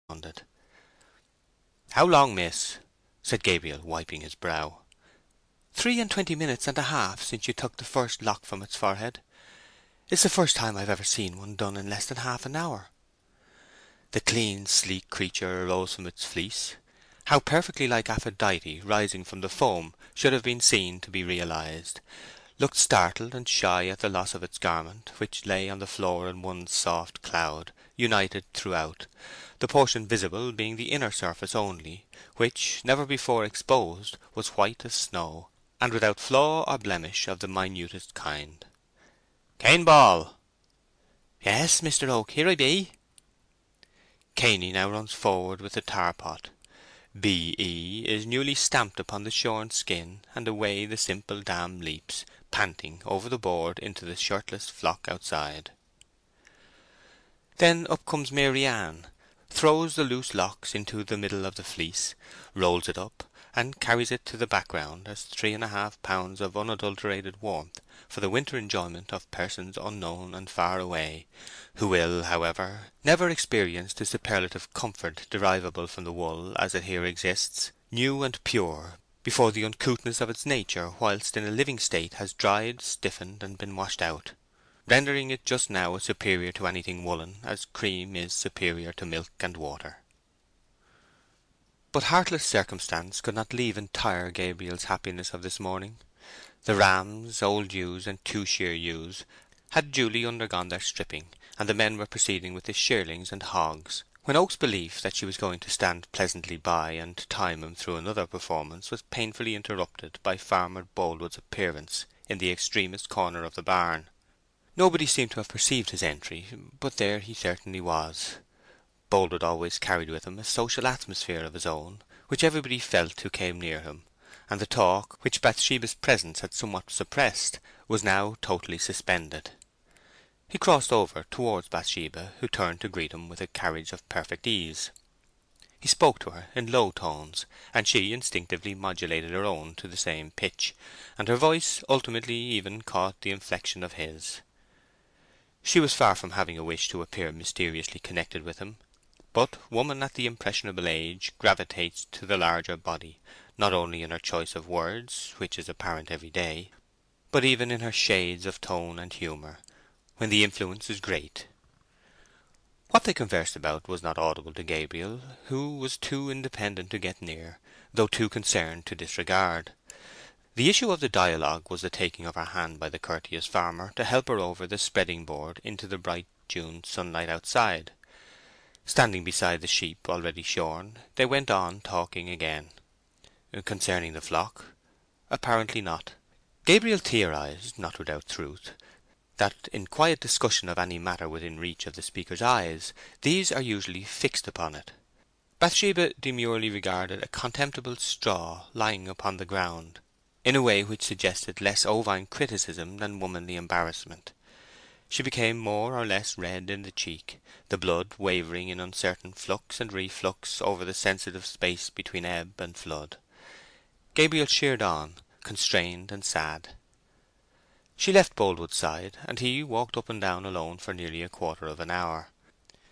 responded. "How long, miss?" said Gabriel, wiping his brow. 3 and 20 minutes and a half since you took the first lock from its forehead. It's the first time I've ever seen one done in less than half an hour." The clean, sleek creature arose from its fleece. How perfectly like Aphrodite rising from the foam should have been seen to be realized, looked startled and shy at the loss of its garment, which lay on the floor in one soft cloud, united throughout, the portion visible being the inner surface only, which, never before exposed, was white as snow, and without flaw or blemish of the minutest kind. "Cane Ball!" "Yes, Mr. Oak, here I be." Caney now runs forward with the tar pot. B.E. is newly stamped upon the shorn skin, and away the simple dam leaps, panting, over the board into the shirtless flock outside. Then up comes Maryann, throws the loose locks into the middle of the fleece, rolls it up, and carries it to the background as 3½ pounds of unadulterated warmth for the winter enjoyment of persons unknown and far away, who will, however, never experience the superlative comfort derivable from the wool as it here exists, new and pure, before the uncouthness of its nature whilst in a living state has dried, stiffened, and been washed out, rendering it just now as superior to anything woollen as cream is superior to milk and water. But heartless circumstance could not leave entire Gabriel's happiness of this morning. The rams, old ewes, and two-shear ewes had duly undergone their stripping, and the men were proceeding with the shearlings and hogs, when Oak's belief that she was going to stand pleasantly by and time him through another performance was painfully interrupted by Farmer Boldwood's appearance in the extremest corner of the barn. Nobody seemed to have perceived his entry, but there he certainly was. Boldwood always carried with him a social atmosphere of his own, which everybody felt who came near him, and the talk, which Bathsheba's presence had somewhat suppressed, was now totally suspended. He crossed over towards Bathsheba, who turned to greet him with a carriage of perfect ease. He spoke to her in low tones, and she instinctively modulated her own to the same pitch, and her voice ultimately even caught the inflection of his. She was far from having a wish to appear mysteriously connected with him, but woman at the impressionable age gravitates to the larger body, not only in her choice of words, which is apparent every day, but even in her shades of tone and humour, when the influence is great. What they conversed about was not audible to Gabriel, who was too independent to get near, though too concerned to disregard. The issue of the dialogue was the taking of her hand by the courteous farmer to help her over the spreading board into the bright June sunlight outside. Standing beside the sheep already shorn, they went on talking again. Concerning the flock? Apparently not. Gabriel theorized, not without truth, that in quiet discussion of any matter within reach of the speaker's eyes, these are usually fixed upon it. Bathsheba demurely regarded a contemptible straw lying upon the ground, in a way which suggested less ovine criticism than womanly embarrassment. She became more or less red in the cheek, the blood wavering in uncertain flux and reflux over the sensitive space between ebb and flood. Gabriel sheared on, constrained and sad. She left Boldwood's side, and he walked up and down alone for nearly a quarter of an hour.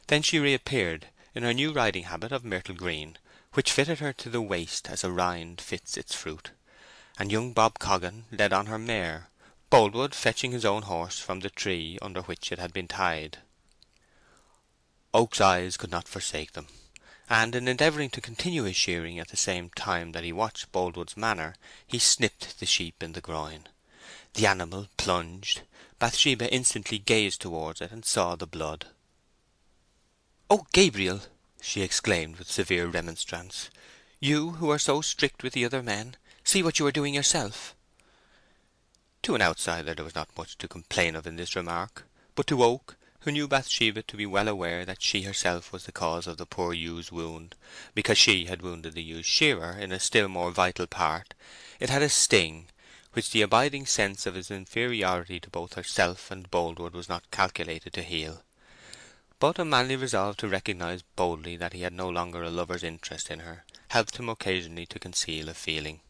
Then she reappeared in her new riding habit of myrtle green, which fitted her to the waist as a rind fits its fruit, and young Bob Coggan led on her mare, Boldwood fetching his own horse from the tree under which it had been tied. Oak's eyes could not forsake them, and in endeavouring to continue his shearing at the same time that he watched Boldwood's manner, he snipped the sheep in the groin. The animal plunged. Bathsheba instantly gazed towards it and saw the blood. "Oh, Gabriel!" she exclaimed with severe remonstrance. "You, who are so strict with the other men, see what you are doing yourself." To an outsider there was not much to complain of in this remark, but to Oak, who knew Bathsheba to be well aware that she herself was the cause of the poor ewe's wound, because she had wounded the ewe's shearer in a still more vital part, it had a sting which the abiding sense of his inferiority to both herself and Boldwood was not calculated to heal. But a manly resolve to recognize boldly that he had no longer a lover's interest in her helped him occasionally to conceal a feeling.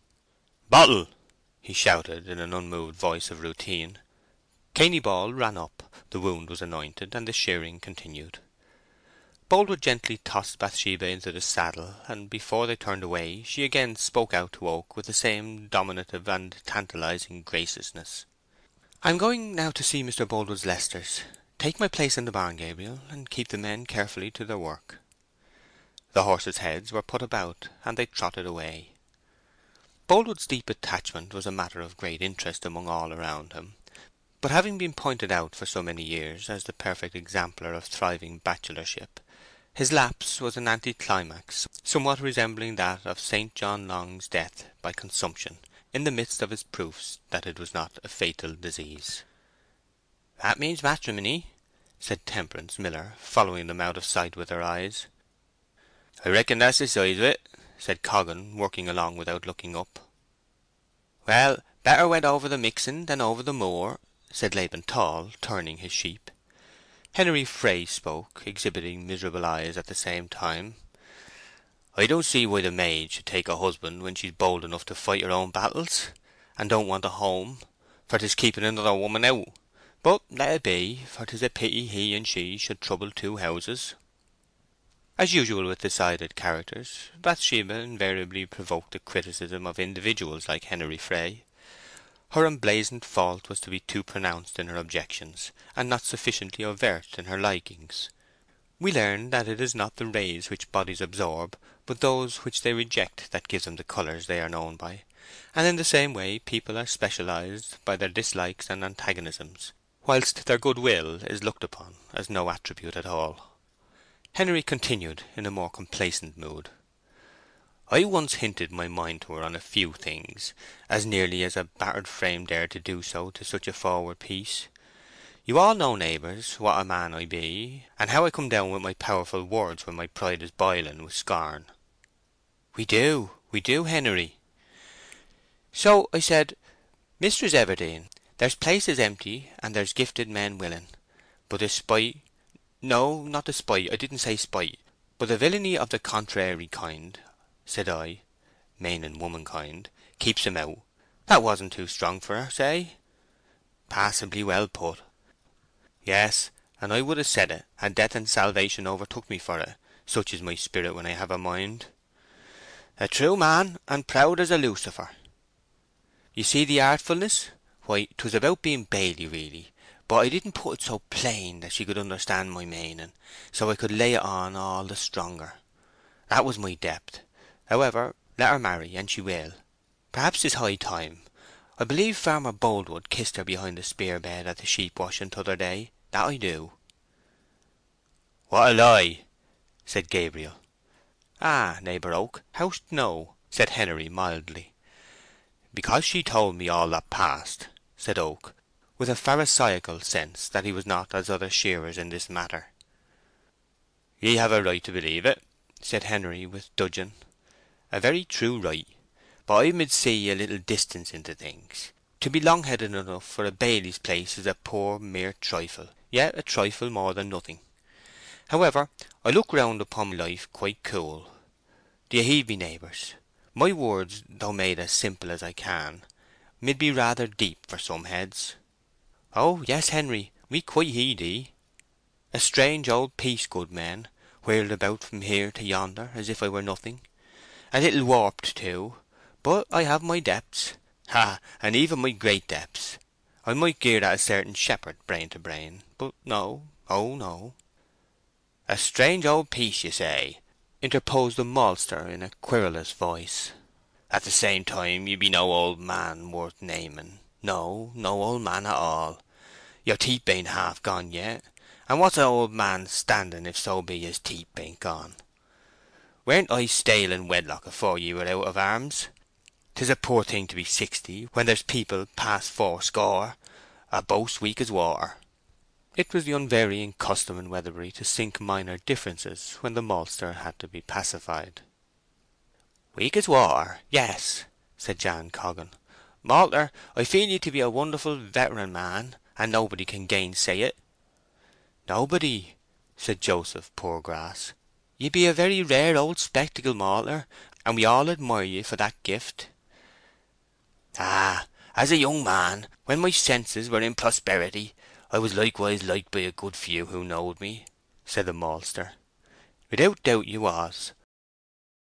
"Bottle!" he shouted in an unmoved voice of routine. Cainy Ball ran up, the wound was anointed, and the shearing continued. Boldwood gently tossed Bathsheba into the saddle, and before they turned away she again spoke out to Oak with the same dominative and tantalizing graciousness. "I'm going now to see Mr. Boldwood's Leicesters. Take my place in the barn, Gabriel, and keep the men carefully to their work." The horses' heads were put about, and they trotted away. Boldwood's deep attachment was a matter of great interest among all around him, but having been pointed out for so many years as the perfect exemplar of thriving bachelorship, his lapse was an anticlimax somewhat resembling that of St. John Long's death by consumption in the midst of his proofs that it was not a fatal disease. "That means matrimony," said Temperance Miller, following them out of sight with her eyes. "I reckon that's the size of it," said Coggan, working along without looking up. "Well, better went over the mixen than over the moor," said Laban Tall, turning his sheep. Henry Fray spoke, exhibiting miserable eyes at the same time. "I don't see why the maid should take a husband when she's bold enough to fight her own battles, and don't want a home, for 'tis keeping another woman out. But let it be, for 'tis a pity he and she should trouble two houses." As usual with decided characters, Bathsheba invariably provoked the criticism of individuals like Henry Fray. Her emblazoned fault was to be too pronounced in her objections, and not sufficiently overt in her likings. We learn that it is not the rays which bodies absorb, but those which they reject that give them the colours they are known by, and in the same way people are specialized by their dislikes and antagonisms, whilst their goodwill is looked upon as no attribute at all. Henry continued in a more complacent mood. "I once hinted my mind to her on a few things, as nearly as a battered frame dared to do so to such a forward piece. You all know, neighbours, what a man I be, and how I come down with my powerful words when my pride is boiling with scorn." We do, Henry." "So I said, 'Mistress Everdene, there's places empty, and there's gifted men willing, but the spite—no, not the spite, I didn't say spite, but the villainy of the contrary kind,' said I, meaning womankind, 'keeps 'em out.' That wasn't too strong for her, say?" "Passably well put." "Yes, and I would have said it, and death and salvation overtook me for it, such is my spirit when I have a mind. A true man, and proud as a Lucifer. You see the artfulness? Why, 'twas about being Bailey, really, but I didn't put it so plain that she could understand my meaning, so I could lay it on all the stronger. That was my depth. However, let her marry, and she will. Perhaps 'tis high time. I believe Farmer Boldwood kissed her behind the spear bed at the sheep washing t'other day. That I do." "What a lie!" said Gabriel. "Ah, neighbour Oak, how'st know?" said Henery mildly. "Because she told me all that passed," said Oak, with a pharisaical sense that he was not as other shearers in this matter. "Ye have a right to believe it," said Henery with dudgeon. "A very true right. But I mid see a little distance into things. To be long-headed enough for a bailey's place is a poor mere trifle, yet a trifle more than nothing. However, I look round upon life quite cool. Do you heed me, neighbours? My words, though made as simple as I can, mid be rather deep for some heads." "Oh yes, Henry, we quite heed 'ee. A strange old piece, good men, whirled about from here to yonder as if I were nothing. A little warped too, but I have my depths. Ha, and even my great depths. I might gear at a certain shepherd, brain to brain, but no, oh no." "A strange old piece, you say?" interposed the maltster in a querulous voice. "At the same time you be no old man worth naming. No, no old man at all. Your teeth bain't half gone yet, and what's a old man standing if so be his teeth bain't gone? Weren't I stale in wedlock afore ye were out of arms? 'Tis a poor thing to be 60 when there's people past fourscore, a boast weak as water." It was the unvarying custom in Weatherbury to sink minor differences when the maltster had to be pacified. "Weak as water, yes," said Jan Coggan. "Malter, I feel ye to be a wonderful veteran man, and nobody can gainsay it." "Nobody," said Joseph Poorgrass. "Ye be a very rare old spectacle, Malter, and we all admire ye for that gift." "Ah, as a young man, when my senses were in prosperity, I was likewise liked by a good few who knowed me," said the maltster. Without doubt you was.